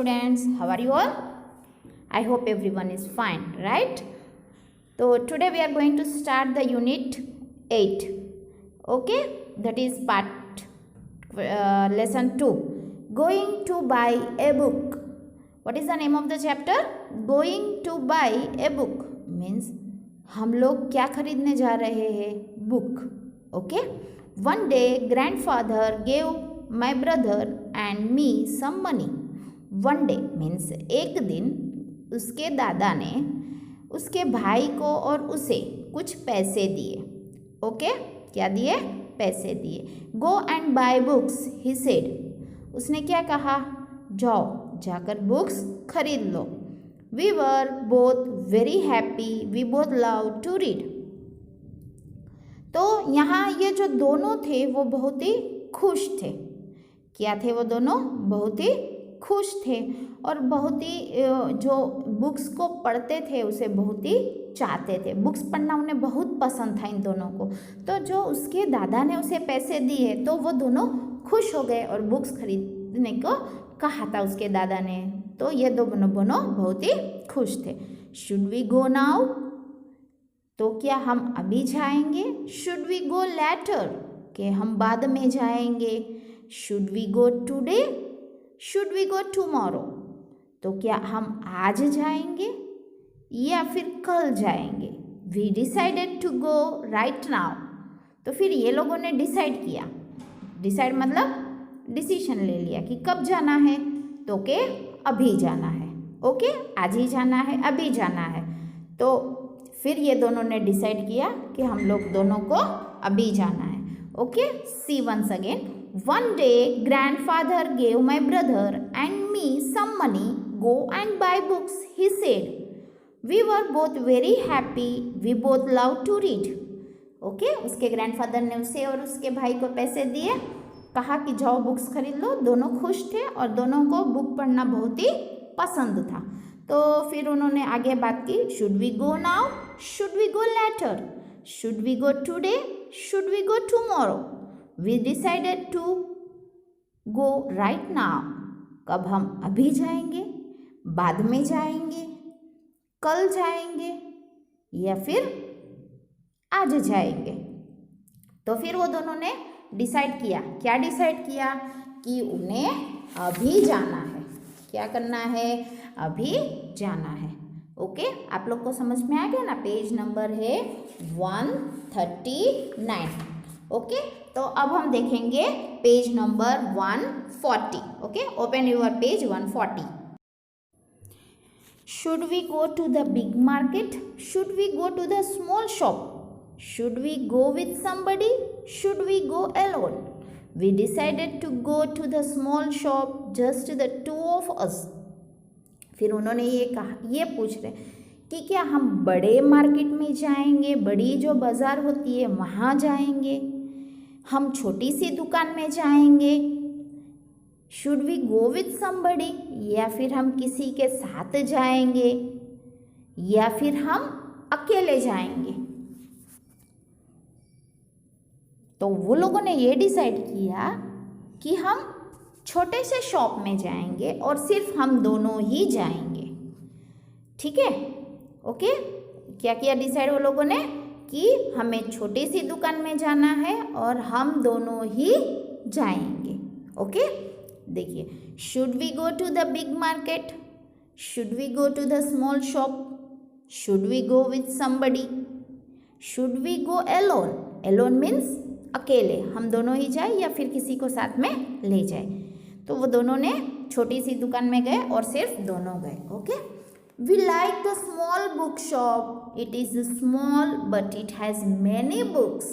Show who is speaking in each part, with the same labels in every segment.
Speaker 1: students, how are you all? I hope everyone is fine, right? So today we are going to start the unit 8, okay, that is part lesson 2, going to buy a book. What is the name of the chapter? Going to buy a book means हम लोग क्या खरीदने जा रहे हैं? Book. Okay. One day grandfather gave my brother and me some money. One day means एक दिन उसके दादा ने उसके भाई को और उसे कुछ पैसे दिए. ओके. क्या दिए? पैसे दिए. Go and buy books, he said. उसने क्या कहा? जाओ जाकर बुक्स खरीद लो. We were both very happy. We both loved to read. तो यहाँ ये जो दोनों थे वो बहुत ही खुश थे. क्या थे वो दोनों? बहुत ही खुश थे और बहुत ही जो बुक्स को पढ़ते थे उसे बहुत ही चाहते थे. बुक्स पढ़ना उन्हें बहुत पसंद था इन दोनों को. तो जो उसके दादा ने उसे पैसे दिए तो वो दोनों खुश हो गए और बुक्स खरीदने को कहा था उसके दादा ने. तो ये दोनों बहुत ही खुश थे. Should we go now? तो क्या हम अभी जाएंगे? Should we go later? कि हम बाद में जाएंगे. Should we go today? Should we go tomorrow? तो क्या हम आज जाएंगे या फिर कल जाएंगे? We decided to go right now. तो फिर ये लोगों ने डिसाइड किया. डिसाइड मतलब डिसीजन ले लिया कि कब जाना है. तो के अभी जाना है. ओके. आज ही जाना है, अभी जाना है. तो फिर ये दोनों ने डिसाइड किया कि हम लोग दोनों को अभी जाना है. Okay. See once again. One day grandfather gave my brother and me some money. Go and buy books, he said. We were both very happy. We both loved to read. Okay. उसके grandfather ने उसे और उसके भाई को पैसे दिए. कहा कि जाओ बुक्स खरीद लो. दोनों खुश थे और दोनों को बुक पढ़ना बहुत ही पसंद था. तो फिर उन्होंने आगे बात की. Should we go now? Should we go later? Should we go today? Should we go tomorrow? We decided to go right now. कब हम अभी जाएंगे, बाद में जाएंगे, कल जाएंगे या फिर आज जाएंगे. तो फिर वो दोनों ने डिसाइड किया. क्या डिसाइड किया? कि उन्हें अभी जाना है. क्या करना है? अभी जाना है. ओके. आप लोग को समझ में आ गया ना? पेज नंबर है 139. ओके. तो अब हम देखेंगे page number 140. Okay. Open your page 140. Should we go to the big market? Should we go to the small shop? Should we go with somebody? Should we go alone? We decided to go to the small shop, just the two of us. फिर उन्होंने ये कहा, ये पूछ रहे कि क्या हम बड़े मार्केट में जाएंगे, बड़ी जो बाज़ार होती है वहाँ जाएंगे, हम छोटी सी दुकान में जाएंगे. Should we go with somebody? या फिर हम किसी के साथ जाएंगे या फिर हम अकेले जाएंगे. तो वो लोगों ने ये डिसाइड किया कि हम छोटे से शॉप में जाएंगे और सिर्फ हम दोनों ही जाएंगे. ठीक है. ओके. क्या किया डिसाइड वो लोगों ने? कि हमें छोटी सी दुकान में जाना है और हम दोनों ही जाएंगे. ओके. देखिए. Should we go to the big market? Should we go to the small shop? Should we go with somebody? Should we go alone? Alone means अकेले. हम दोनों ही जाए या फिर किसी को साथ में ले जाए. तो वो दोनों ने छोटी सी दुकान में गए और सिर्फ दोनों गए. Okay. We like the small book shop. It is small but it has many books.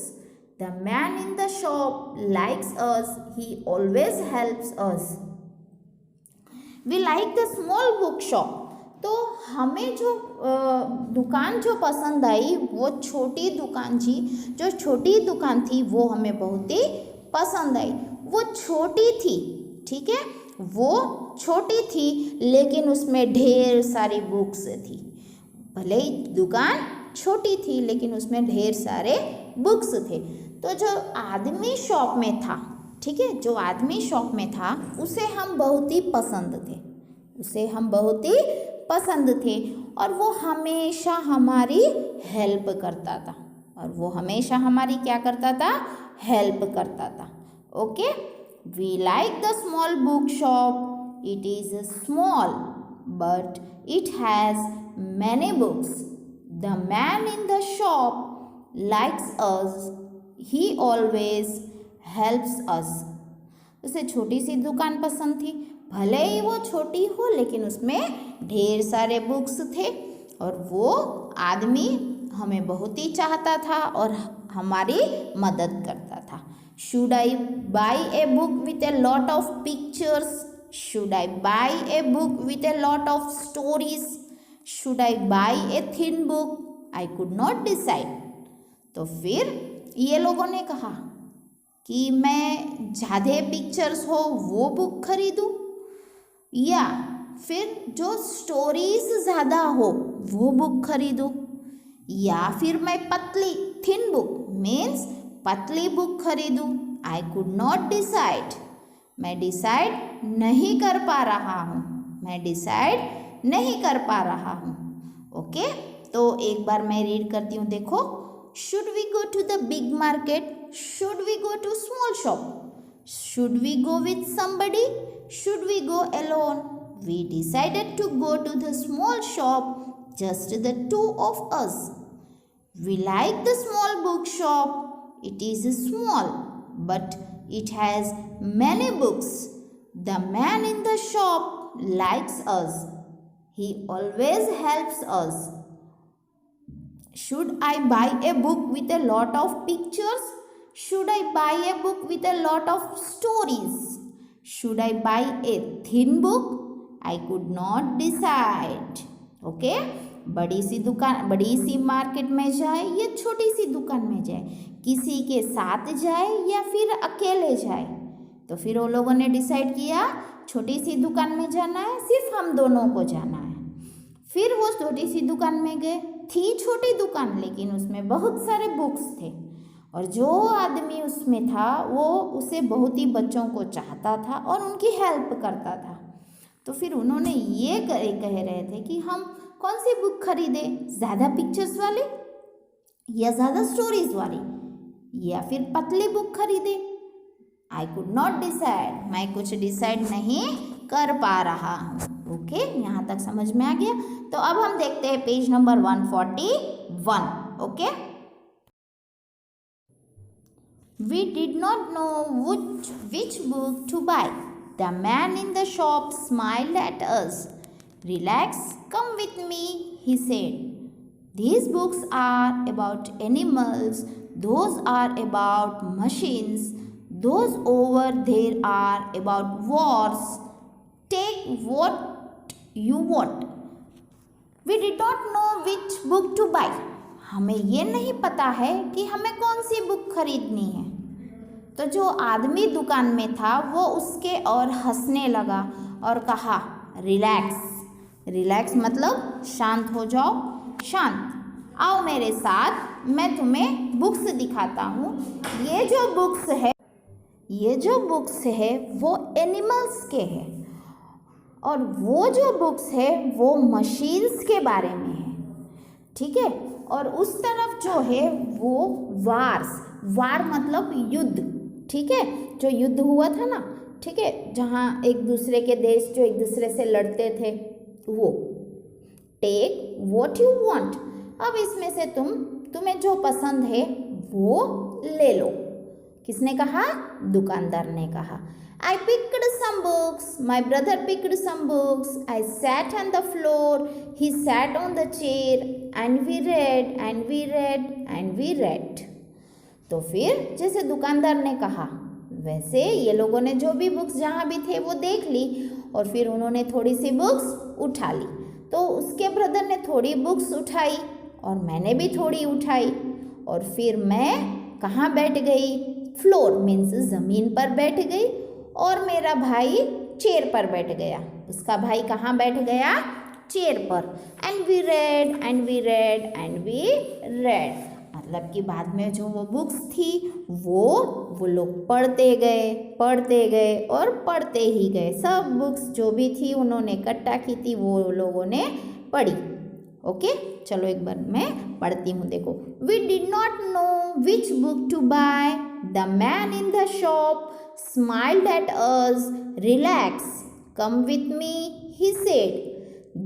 Speaker 1: The man in the shop likes us. He always helps us. We like the small book shop. तो हमें जो दुकान जो पसंद आई वो छोटी दुकान थी. जो छोटी दुकान थी वो हमें बहुत ही पसंद आई. वो छोटी थी. ठीक है. वो छोटी थी लेकिन उसमें ढेर सारी बुक्स थी. भले ही दुकान छोटी थी लेकिन उसमें ढेर सारे बुक्स थे. तो जो आदमी शॉप में था, ठीक है, जो आदमी शॉप में था उसे हम बहुत ही पसंद थे. उसे हम बहुत ही पसंद थे और वो हमेशा हमारी हेल्प करता था। और वो हमेशा हमारी क्या करता था? हेल्प करता था। Okay, we like the small book shop. It is small but it has many books. The man in the shop likes us. He always helps us. उसे छोटी सी दुकान पसंद थी, भले ही वो छोटी हो लेकिन उसमें ढेर सारे बुक्स थे और वो आदमी हमें बहुत ही चाहता था और हमारी मदद करता था। Should I buy a book with a lot of pictures? Should I buy a book with a lot of stories? Should I buy a thin book? I could not decide. तो फिर ये लोगों ने कहा कि मैं ज़्यादा पिक्चर्स हो वो बुक खरीदूँ या फिर जो स्टोरीज ज़्यादा हो वो बुक खरीदूँ या फिर मैं पतली थिन बुक मीन्स पतली बुक खरीदूँ। I could not decide. मैं डिसाइड नहीं कर पा रहा हूँ। मैं डिसाइड नहीं कर पा रहा हूँ। ओके, तो एक बार मैं रीड करती हूँ, देखो। Should we go to the big market? Should we go to small shop? Should we go with somebody? Should we go alone? We decided to go to the small shop, just the two of us. We like the small bookshop. It is small, but it has many books. The man in the shop likes us. He always helps us. Should I buy a book with a lot of pictures? Should I buy a book with a lot of stories? Should I buy a thin book? I could not decide. Okay? बड़ी सी market में जाए या छोटी सी दुकान में जाए, किसी के साथ जाए या फिर अकेले जाए। तो फिर वो लोगों ने डिसाइड किया छोटी सी दुकान में जाना है, सिर्फ हम दोनों को जाना है। फिर वो छोटी सी दुकान में गए। थी छोटी दुकान लेकिन उसमें बहुत सारे बुक्स थे और जो आदमी उसमें था वो उसे बहुत ही बच्चों को चाहता था और उनकी हेल्प करता था। तो फिर उन्होंने ये कह रहे थे कि हम कौन सी बुक खरीदें, ज़्यादा पिक्चर्स वाली या ज़्यादा स्टोरीज वाली या फिर पतली बुक खरीदें। I could not decide. मैं कुछ डिसाइड नहीं कर पा रहा हूँ। ओके, यहाँ तक समझ में आ गया। तो अब हम देखते हैं page number 141। Okay, we did not know which book to buy. The man in the shop smiled at us. Relax, come with me, he said. These books are about animals. Those are about machines. Those over there are about wars. Take what you want. We did not know which book to buy. हमें ये नहीं पता है कि हमें कौन सी book खरीदनी है। तो जो आदमी दुकान में था वो उसके और हंसने लगा और कहा रिलैक्स। रिलैक्स मतलब शांत हो जाओ, शांत। आओ मेरे साथ, मैं तुम्हें बुक्स दिखाता हूँ। ये जो बुक्स है वो एनिमल्स के हैं और वो जो बुक्स है वो मशीन्स के बारे में है। ठीक है, और उस तरफ जो है वो वार मतलब युद्ध। ठीक है, जो युद्ध हुआ था ना, ठीक है, जहाँ एक दूसरे के देश जो एक दूसरे से लड़ते थे वो। Take what you want. अब इसमें से तुम्हें जो पसंद है वो ले लो। किसने कहा? दुकानदार ने कहा। I picked some books. My brother picked some books. I sat on the floor. He sat on the chair. And we read, and we read, and we read. तो फिर जैसे दुकानदार ने कहा वैसे ये लोगों ने जो भी बुक्स जहाँ भी थे वो देख ली और फिर उन्होंने थोड़ी सी बुक्स उठा ली। तो उसके ब्रदर ने थोड़ी बुक्स उठाई और मैंने भी थोड़ी उठाई और फिर मैं कहाँ बैठ गई? फ्लोर मीन्स ज़मीन पर बैठ गई और मेरा भाई चेयर पर बैठ गया। उसका भाई कहाँ बैठ गया? चेयर पर। And we read and we read and we read. मतलब कि बाद में जो वो बुक्स थी वो लोग पढ़ते गए और पढ़ते ही गए। सब बुक्स जो भी थी उन्होंने इकट्ठा की थी, वो लोगों ने पढ़ी। ओके, चलो एक बार मैं पढ़ती हूँ, देखो। We did not know which book to buy, the man in the shop smiled at us, relax, come with me, he said,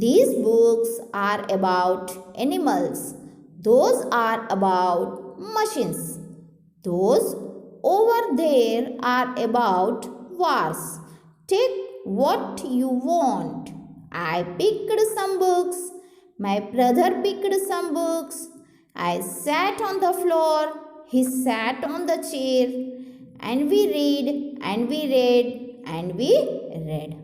Speaker 1: these books are about animals, those are about machines, those over there are about wars, take what you want. I picked some books, my brother picked some books, I sat on the floor, he sat on the chair, and we read and we read and we read.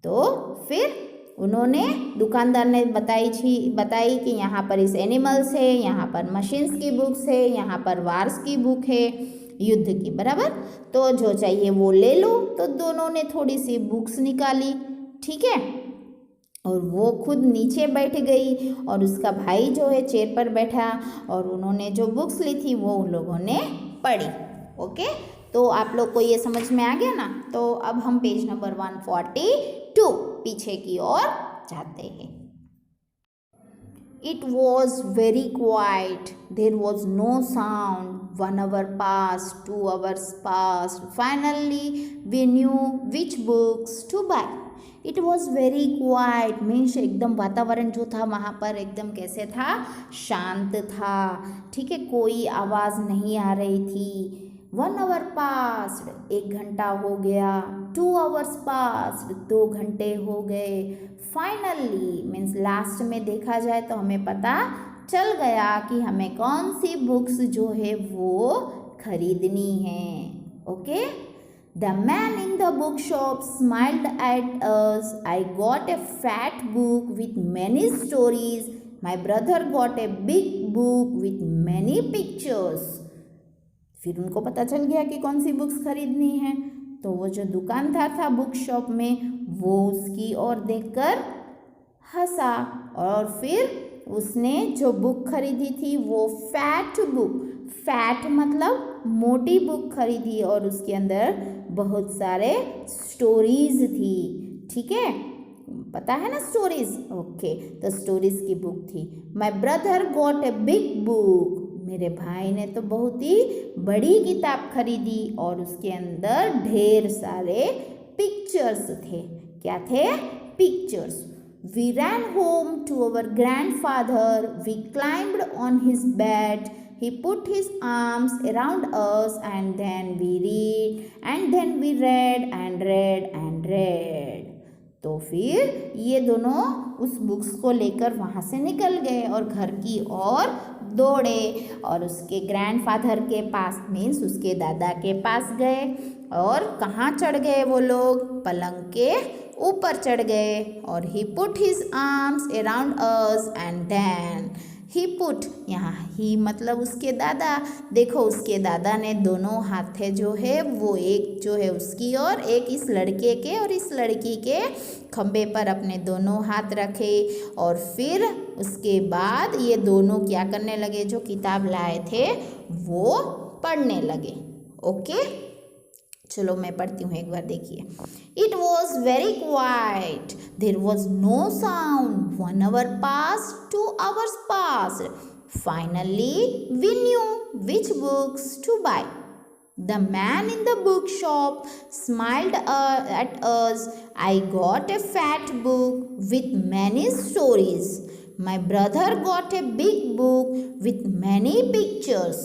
Speaker 1: तो फिर उन्होंने, दुकानदार ने बताई कि यहाँ पर इस एनिमल्स है, यहाँ पर मशीन्स की बुक्स है, यहाँ पर वार्स की बुक है, युद्ध की, बराबर। तो जो चाहिए वो ले लो। तो दोनों ने थोड़ी सी बुक्स निकाली, ठीक है, और वो खुद नीचे बैठ गई और उसका भाई जो है चेयर पर बैठा, और उन्होंने जो बुक्स ली थी वो उन लोगों ने पढ़ी। ओके, तो आप लोग को ये समझ में आ गया ना। तो अब हम पेज नंबर 142 पीछे की ओर जाते हैं। It was very quiet. There was no sound. 1 hour passed, 2 hours passed. Finally, we knew which books to buy. It was very quiet. Means एकदम वातावरण जो था वहाँ पर एकदम कैसे था, शांत था, ठीक है, कोई आवाज़ नहीं आ रही थी। 1 hour passed, 1 घंटा हो गया। 2 hours passed, 2 घंटे हो गए। फाइनली मीन्स लास्ट में देखा जाए तो हमें पता चल गया कि हमें कौन सी बुक्स जो है वो खरीदनी है। Okay, the man in the book shop smiled at us, I got a fat book with many stories, my brother got a big book with many pictures. फिर उनको पता चल गया कि कौन सी बुक्स खरीदनी है। तो वो जो दुकानदार था बुक शॉप में, वो उसकी ओर देखकर हंसा, और फिर उसने जो बुक खरीदी थी वो फैट बुक, फैट मतलब मोटी बुक खरीदी, और उसके अंदर बहुत सारे स्टोरीज थी, ठीक है, पता है ना स्टोरीज। ओके, तो स्टोरीज की बुक थी। My brother got a big book, मेरे भाई ने तो बहुत ही बड़ी किताब खरीदी, और उसके अंदर ढेर सारे पिक्चर्स थे। क्या थे? Pictures. We ran home to our grandfather, we climbed on his bed, he put his arms around us, and then we read, and then we read and read and read. तो फिर ये दोनों उस books को लेकर वहाँ से निकल गए और घर की ओर दौड़े, और उसके ग्रैंडफादर के पास मीन्स उसके दादा के पास गए। और कहाँ चढ़ गए वो लोग? पलंग के ऊपर चढ़ गए। और he put his arms around us, and then he put, यहाँ ही मतलब उसके दादा। देखो उसके दादा ने दोनों हाथे जो है वो एक जो है उसकी और एक इस लड़के के और इस लड़की के खंबे पर अपने दोनों हाथ रखे, और फिर उसके बाद ये दोनों क्या करने लगे? जो किताब लाए थे वो पढ़ने लगे। ओके, चलो मैं पढ़ती हूँ एक बार, देखिए। It was very quiet, there was no sound, 1 hour passed, 2 hours passed, finally we knew which books to buy. The man in the bookshop smiled at us. I got a fat book with many stories. My brother got a big book with many pictures.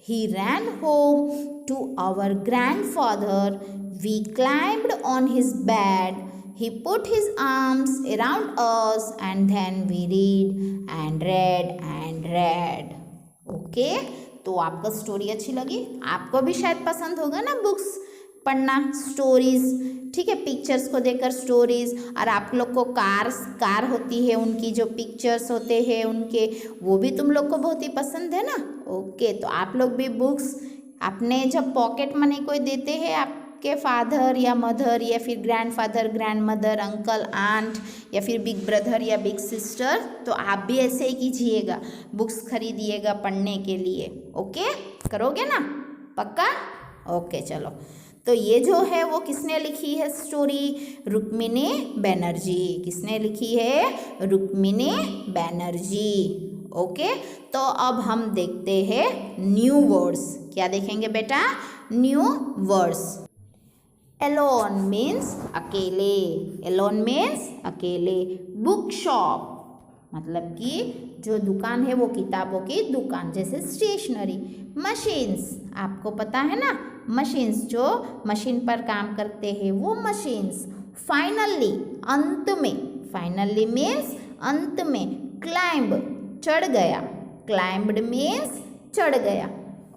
Speaker 1: He ran home to our grandfather. We climbed on his bed. He put his arms around us, and then we read and read and read. Okay? तो आपको story अच्छी लगी? आपको भी शायद पसंद होगा ना बुक्स पढ़ना, स्टोरीज, ठीक है, पिक्चर्स को देखकर स्टोरीज। और आप लोग को कार होती है, उनकी जो पिक्चर्स होते हैं उनके, वो भी तुम लोग को बहुत ही पसंद है ना। ओके, तो आप लोग भी बुक्स अपने जब पॉकेट मनी कोई देते हैं आपके आपके फादर या मदर या फिर ग्रैंडफादर ग्रैंडमदर अंकल आंट या फिर बिग ब्रदर या बिग सिस्टर, तो आप भी ऐसे ही कीजिएगा, बुक्स खरीदिएगा पढ़ने के लिए। ओके, करोगे ना? पक्का? ओके चलो। तो ये जो है वो किसने लिखी है स्टोरी? रुक्मिणी बनर्जी। किसने लिखी है? रुक्मिणी बनर्जी। ओके, तो अब हम देखते हैं न्यू वर्ड्स। क्या देखेंगे बेटा? New words. एलोन मीन्स अकेले। एलोन मीन्स अकेले। बुक शॉप मतलब कि जो दुकान है वो किताबों की दुकान, जैसे स्टेशनरी। मशीन्स, आपको पता है ना, मशीन्स जो मशीन पर काम करते हैं वो मशीन्स। फाइनली अंत में, फाइनली मीन्स अंत में। क्लाइंब चढ़ गया, क्लाइंब्ड मीन्स चढ़ गया।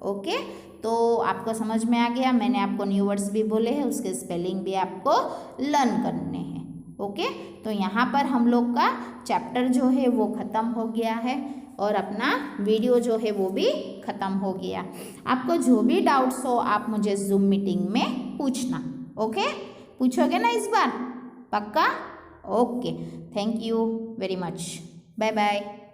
Speaker 1: ओके, तो आपको समझ में आ गया। मैंने आपको न्यू वर्ड्स भी बोले हैं, उसके स्पेलिंग भी आपको लर्न करने हैं। ओके, तो यहाँ पर हम लोग का चैप्टर जो है वो ख़त्म हो गया है और अपना वीडियो जो है वो भी ख़त्म हो गया। आपको जो भी डाउट्स हो आप मुझे जूम मीटिंग में पूछना। ओके, पूछोगे ना इस बार? पक्का? Okay, thank you very much. Bye bye.